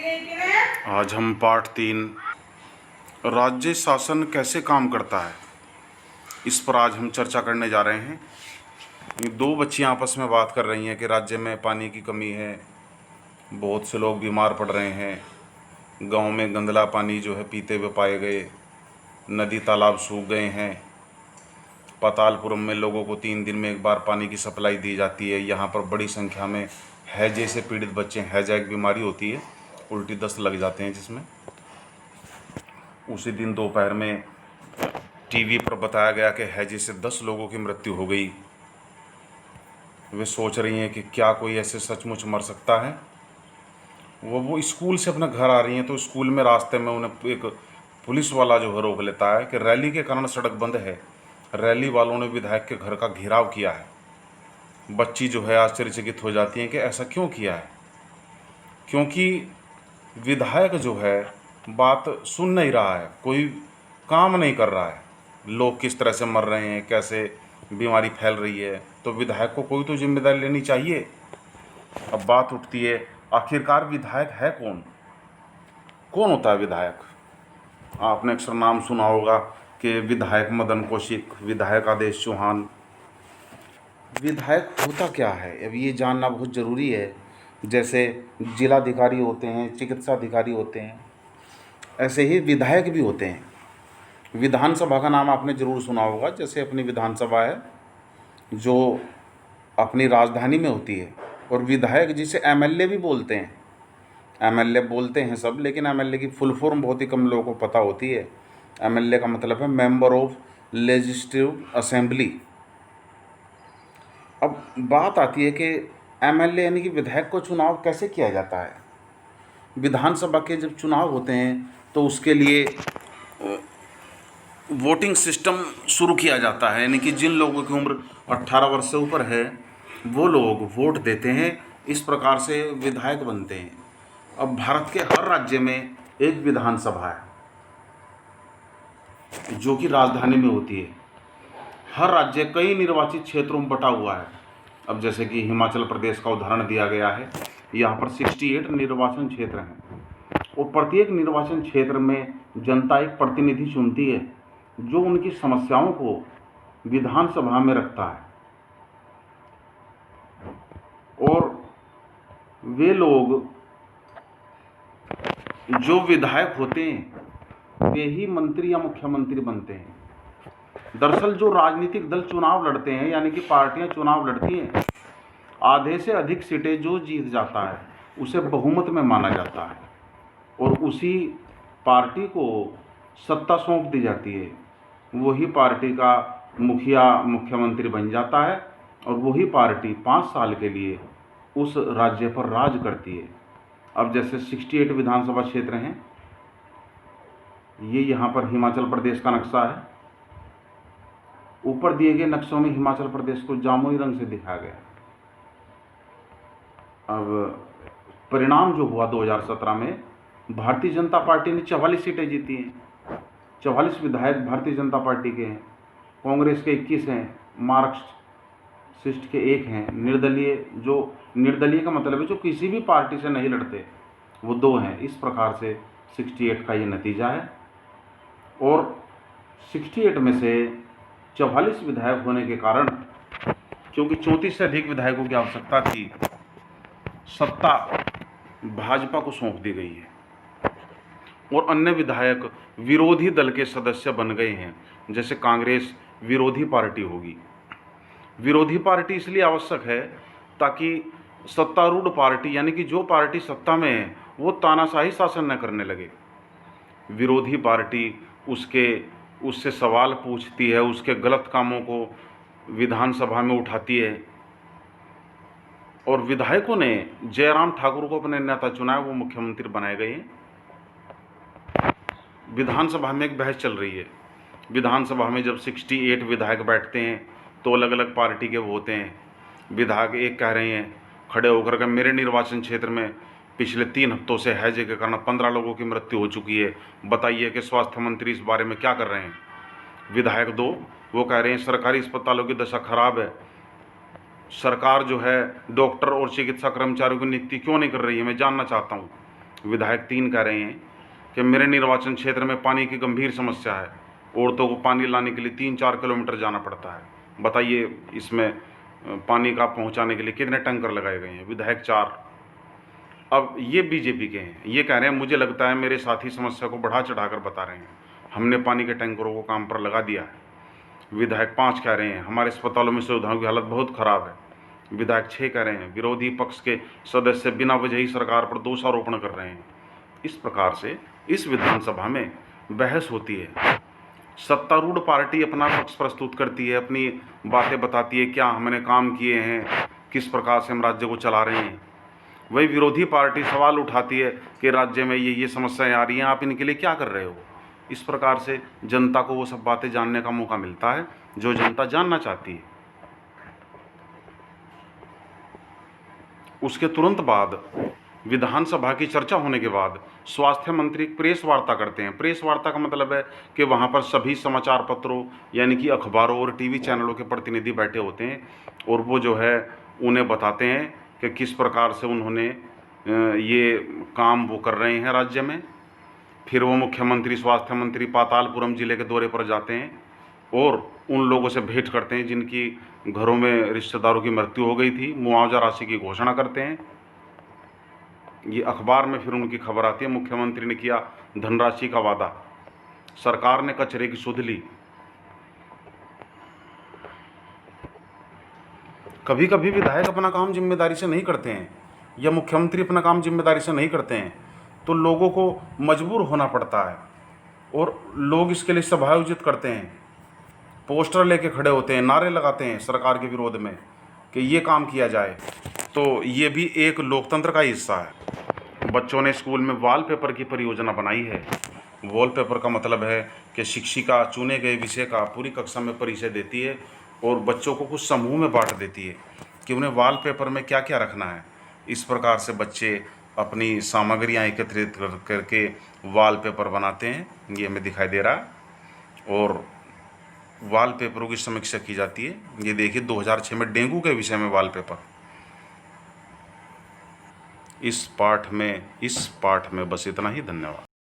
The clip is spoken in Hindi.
आज हम पार्ट 3 राज्य शासन कैसे काम करता है इस पर आज हम चर्चा करने जा रहे हैं। ये दो बच्चियां आपस में बात कर रही हैं कि राज्य में पानी की कमी है, बहुत से लोग बीमार पड़ रहे हैं, गांव में गंदला पानी जो है पीते हुए पाए गए, नदी तालाब सूख गए हैं, पातालपुरम में लोगों को 3 दिन में एक बार पानी की सप्लाई दी जाती है। यहाँ पर बड़ी संख्या में हैजे से पीड़ित बच्चे, हैजा एक बीमारी होती है, उल्टी दस्त लग जाते हैं जिसमें। उसी दिन दोपहर में टीवी पर बताया गया कि हैजे से 10 लोगों की मृत्यु हो गई। वे सोच रही हैं कि क्या कोई ऐसे सचमुच मर सकता है। वो स्कूल से अपने घर आ रही हैं तो स्कूल में रास्ते में उन्हें एक पुलिस वाला जो है रोक लेता है कि रैली के कारण सड़क बंद है। रैली वालों ने विधायक के घर का घेराव किया है। बच्ची जो है आश्चर्यचकित हो जाती है कि ऐसा क्यों किया है, क्योंकि विधायक जो है बात सुन नहीं रहा है, कोई काम नहीं कर रहा है। लोग किस तरह से मर रहे हैं, कैसे बीमारी फैल रही है, तो विधायक को कोई तो जिम्मेदारी लेनी चाहिए। अब बात उठती है, आखिरकार विधायक है कौन? कौन होता है विधायक? आपने अक्सर नाम सुना होगा कि विधायक मदन कौशिक, विधायक आदेश चौहान। विधायक होता क्या है, अब ये जानना बहुत ज़रूरी है। जैसे जिलाधिकारी होते हैं, चिकित्सा अधिकारी होते हैं, ऐसे ही विधायक भी होते हैं। विधानसभा का नाम आपने ज़रूर सुना होगा। जैसे अपनी विधानसभा है जो अपनी राजधानी में होती है, और विधायक जिसे एमएलए भी बोलते हैं। एमएलए बोलते हैं सब, लेकिन एमएलए की फुल फॉर्म बहुत ही कम लोगों को पता होती है। एमएलए का मतलब है मेंबर ऑफ लेजिस्लेटिव असेंबली। अब बात आती है कि एमएलए यानी कि विधायक को चुनाव कैसे किया जाता है। विधानसभा के जब चुनाव होते हैं तो उसके लिए वोटिंग सिस्टम शुरू किया जाता है, यानी कि जिन लोगों की उम्र 18 वर्ष से ऊपर है वो लोग वोट देते हैं। इस प्रकार से विधायक बनते हैं। अब भारत के हर राज्य में एक विधानसभा है जो कि राजधानी में होती है। हर राज्य कई निर्वाचित क्षेत्रों में बटा हुआ है। अब जैसे कि हिमाचल प्रदेश का उदाहरण दिया गया है, यहाँ पर 68 निर्वाचन क्षेत्र हैं, और प्रत्येक निर्वाचन क्षेत्र में जनता एक प्रतिनिधि चुनती है जो उनकी समस्याओं को विधानसभा में रखता है। और वे लोग जो विधायक होते हैं वे ही मंत्री या मुख्यमंत्री बनते हैं। दरअसल जो राजनीतिक दल चुनाव लड़ते हैं, यानी कि पार्टियां चुनाव लड़ती हैं, आधे से अधिक सीटें जो जीत जाता है उसे बहुमत में माना जाता है, और उसी पार्टी को सत्ता सौंप दी जाती है। वही पार्टी का मुखिया मुख्यमंत्री बन जाता है, और वही पार्टी 5 साल के लिए उस राज्य पर राज करती है। अब जैसे 68 विधानसभा क्षेत्र हैं, ये यहाँ पर हिमाचल प्रदेश का नक्शा है। ऊपर दिए गए नक्शों में हिमाचल प्रदेश को जामुनी रंग से दिखाया गया। अब परिणाम जो हुआ 2017 में, भारतीय जनता पार्टी ने 44 सीटें जीती हैं। 44 विधायक भारतीय जनता पार्टी के हैं, कांग्रेस के 21 हैं, मार्क्सिस्ट के 1 हैं, निर्दलीय का मतलब है जो किसी भी पार्टी से नहीं लड़ते, वो 2 हैं। इस प्रकार से 68 का ये नतीजा है। और 68 में से 44 विधायक होने के कारण, क्योंकि 34 से अधिक विधायकों की आवश्यकता थी, सत्ता भाजपा को सौंप दी गई है, और अन्य विधायक विरोधी दल के सदस्य बन गए हैं। जैसे कांग्रेस विरोधी पार्टी होगी। विरोधी पार्टी इसलिए आवश्यक है ताकि सत्तारूढ़ पार्टी, यानी कि जो पार्टी सत्ता में है, वो तानाशाही शासन न करने लगे। विरोधी पार्टी उससे सवाल पूछती है, उसके गलत कामों को विधानसभा में उठाती है। और विधायकों ने जयराम ठाकुर को अपने नेता चुना है, वो मुख्यमंत्री बनाए गए हैं। विधानसभा में एक बहस चल रही है। विधानसभा में जब 68 विधायक बैठते हैं तो अलग अलग पार्टी के वो होते हैं। विधायक एक कह रहे हैं खड़े होकर के, मेरे निर्वाचन क्षेत्र में पिछले 3 हफ्तों से हैजे के कारण 15 लोगों की मृत्यु हो चुकी है, बताइए कि स्वास्थ्य मंत्री इस बारे में क्या कर रहे हैं। विधायक 2 वो कह रहे हैं सरकारी अस्पतालों की दशा खराब है, सरकार जो है डॉक्टर और चिकित्सा कर्मचारियों की नियुक्ति क्यों नहीं कर रही है, मैं जानना चाहता हूँ। विधायक 3 कह रहे हैं कि मेरे निर्वाचन क्षेत्र में पानी की गंभीर समस्या है, औरतों को पानी लाने के लिए 3-4 किलोमीटर जाना पड़ता है। बताइए इसमें पानी का पहुंचाने के लिए कितने टैंकर लगाए गए हैं। विधायक 4 अब ये बीजेपी के हैं, ये कह रहे हैं मुझे लगता है मेरे साथी समस्या को बढ़ा चढ़ाकर बता रहे हैं, हमने पानी के टैंकरों को काम पर लगा दिया है। विधायक 5 कह रहे हैं हमारे अस्पतालों में सुविधाओं की हालत बहुत ख़राब है। विधायक 6 कह रहे हैं विरोधी पक्ष के सदस्य बिना वजह ही सरकार पर दोषारोपण कर रहे हैं। इस प्रकार से इस विधानसभा में बहस होती है। सत्तारूढ़ पार्टी अपना पक्ष प्रस्तुत करती है, अपनी बातें बताती है, क्या हमने काम किए हैं, किस प्रकार से हम राज्य को चला रहे हैं। वही विरोधी पार्टी सवाल उठाती है कि राज्य में ये समस्याएं आ रही हैं, आप इनके लिए क्या कर रहे हो। इस प्रकार से जनता को वो सब बातें जानने का मौका मिलता है जो जनता जानना चाहती है। उसके तुरंत बाद विधानसभा की चर्चा होने के बाद स्वास्थ्य मंत्री प्रेस वार्ता करते हैं। प्रेस वार्ता का मतलब है कि वहाँ पर सभी समाचार पत्रों यानी कि अखबारों और टीवी चैनलों के प्रतिनिधि बैठे होते हैं और वो जो है उन्हें बताते हैं कि किस प्रकार से उन्होंने ये काम वो कर रहे हैं राज्य में। फिर वो मुख्यमंत्री स्वास्थ्य मंत्री पातालपुरम जिले के दौरे पर जाते हैं और उन लोगों से भेंट करते हैं जिनकी घरों में रिश्तेदारों की मृत्यु हो गई थी, मुआवजा राशि की घोषणा करते हैं। ये अखबार में फिर उनकी खबर आती है मुख्यमंत्री ने किया धनराशि का वादा, सरकार ने कचरे की सुध ली। कभी कभी विधायक अपना काम जिम्मेदारी से नहीं करते हैं या मुख्यमंत्री अपना काम जिम्मेदारी से नहीं करते हैं तो लोगों को मजबूर होना पड़ता है और लोग इसके लिए सभा आयोजित करते हैं, पोस्टर लेके खड़े होते हैं, नारे लगाते हैं सरकार के विरोध में कि ये काम किया जाए। तो ये भी एक लोकतंत्र का हिस्सा है। बच्चों ने स्कूल में वॉलपेपर की परियोजना बनाई है। वॉलपेपर का मतलब है कि शिक्षिका चुने गए विषय का पूरी कक्षा में परिचय देती है और बच्चों को कुछ समूह में बांट देती है कि उन्हें वॉलपेपर में क्या क्या रखना है। इस प्रकार से बच्चे अपनी सामग्रियां एकत्रित करके वॉलपेपर बनाते हैं, ये हमें दिखाई दे रहा है। और वॉलपेपरों की समीक्षा की जाती है। ये देखिए 2006 में डेंगू के विषय में वॉलपेपर। इस पाठ में बस इतना ही। धन्यवाद।